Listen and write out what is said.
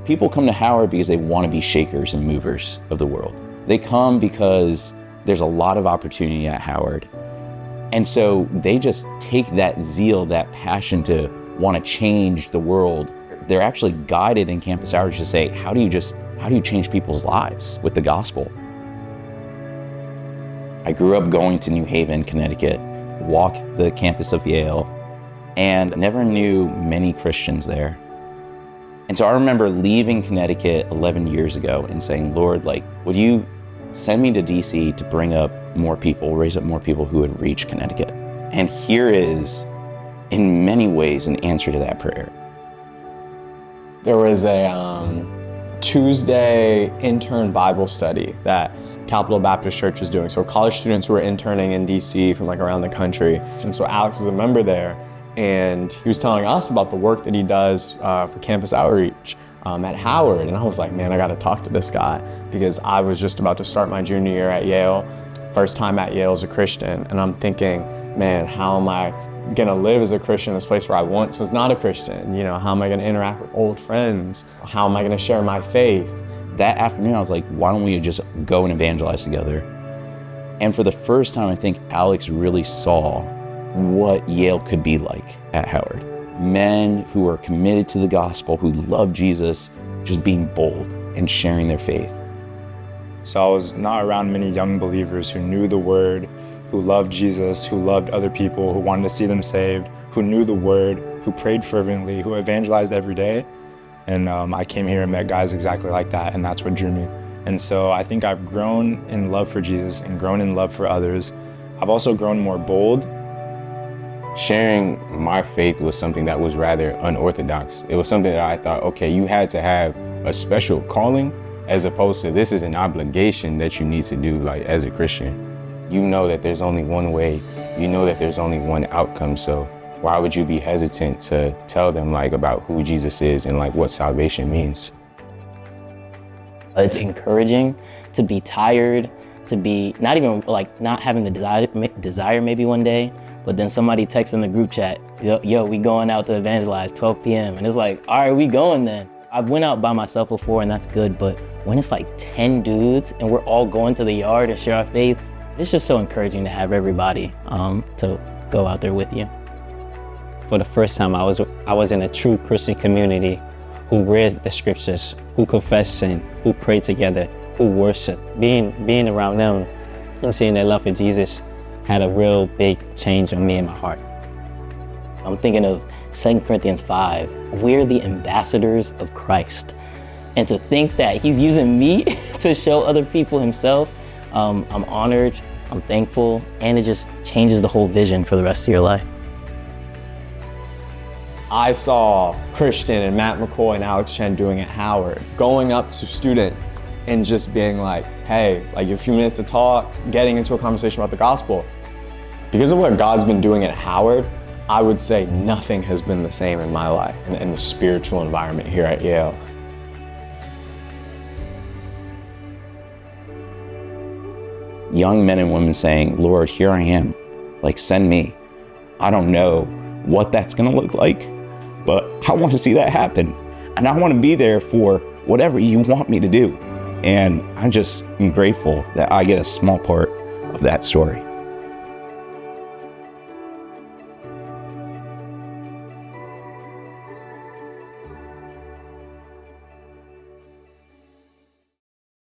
People come to Howard because they want to be shakers and movers of the world. They come because there's a lot of opportunity at Howard. And so they just take that zeal, that passion to want to change the world. They're actually guided in campus outreach to say, how do you change people's lives with the gospel? I grew up going to New Haven, Connecticut, walked the campus of Yale, and never knew many Christians there. And so I remember leaving Connecticut 11 years ago and saying, Lord, would you send me to DC to bring up more people, raise up more people who would reach Connecticut? And here is, in many ways, an answer to that prayer. There was a Tuesday intern Bible study that Capital Baptist Church was doing. So college students who were interning in DC from around the country. And so Alex is a member there, and he was telling us about the work that he does for campus outreach at Howard. And I was like, man, I gotta talk to this guy, because I was just about to start my junior year at Yale, first time at Yale as a Christian. And I'm thinking, man, how am I gonna live as a Christian in this place where I once was not a Christian? How am I gonna interact with old friends? How am I gonna share my faith? That afternoon, I was like, why don't we just go and evangelize together? And for the first time, I think Alex really saw what Yale could be like at Howard. Men who are committed to the gospel, who love Jesus, just being bold and sharing their faith. So I was not around many young believers who knew the word, who loved Jesus, who loved other people, who wanted to see them saved, who knew the word, who prayed fervently, who evangelized every day. And I came here and met guys exactly like that, and that's what drew me. And so I think I've grown in love for Jesus and grown in love for others. I've also grown more bold. Sharing my faith was something that was rather unorthodox. It was something that I thought, okay, you had to have a special calling, as opposed to this is an obligation that you need to do as a Christian. You know that there's only one way, you know that there's only one outcome, so why would you be hesitant to tell them about who Jesus is and what salvation means? It's encouraging to be tired, to be not even not having the desire maybe one day, but then somebody texts in the group chat, yo, we going out to evangelize 12 p.m. And it's like, all right, we going then. I've went out by myself before and that's good, but when it's 10 dudes and we're all going to the yard and share our faith, it's just so encouraging to have everybody to go out there with you. For the first time, I was in a true Christian community who read the scriptures, who confessed sin, who prayed together, who worshiped. Being around them and seeing their love for Jesus had a real big change on me and my heart. I'm thinking of 2 Corinthians 5. We're the ambassadors of Christ. And to think that he's using me to show other people himself, I'm honored, I'm thankful, and it just changes the whole vision for the rest of your life. I saw Christian and Matt McCoy and Alex Chen doing at Howard, going up to students and just being like, hey, you have a few minutes to talk, getting into a conversation about the gospel. Because of what God's been doing at Howard, I would say nothing has been the same in my life and the spiritual environment here at Yale. Young men and women saying, Lord, here I am, send me. I don't know what that's gonna look like, but I want to see that happen. And I want to be there for whatever you want me to do. And I just am grateful that I get a small part of that story.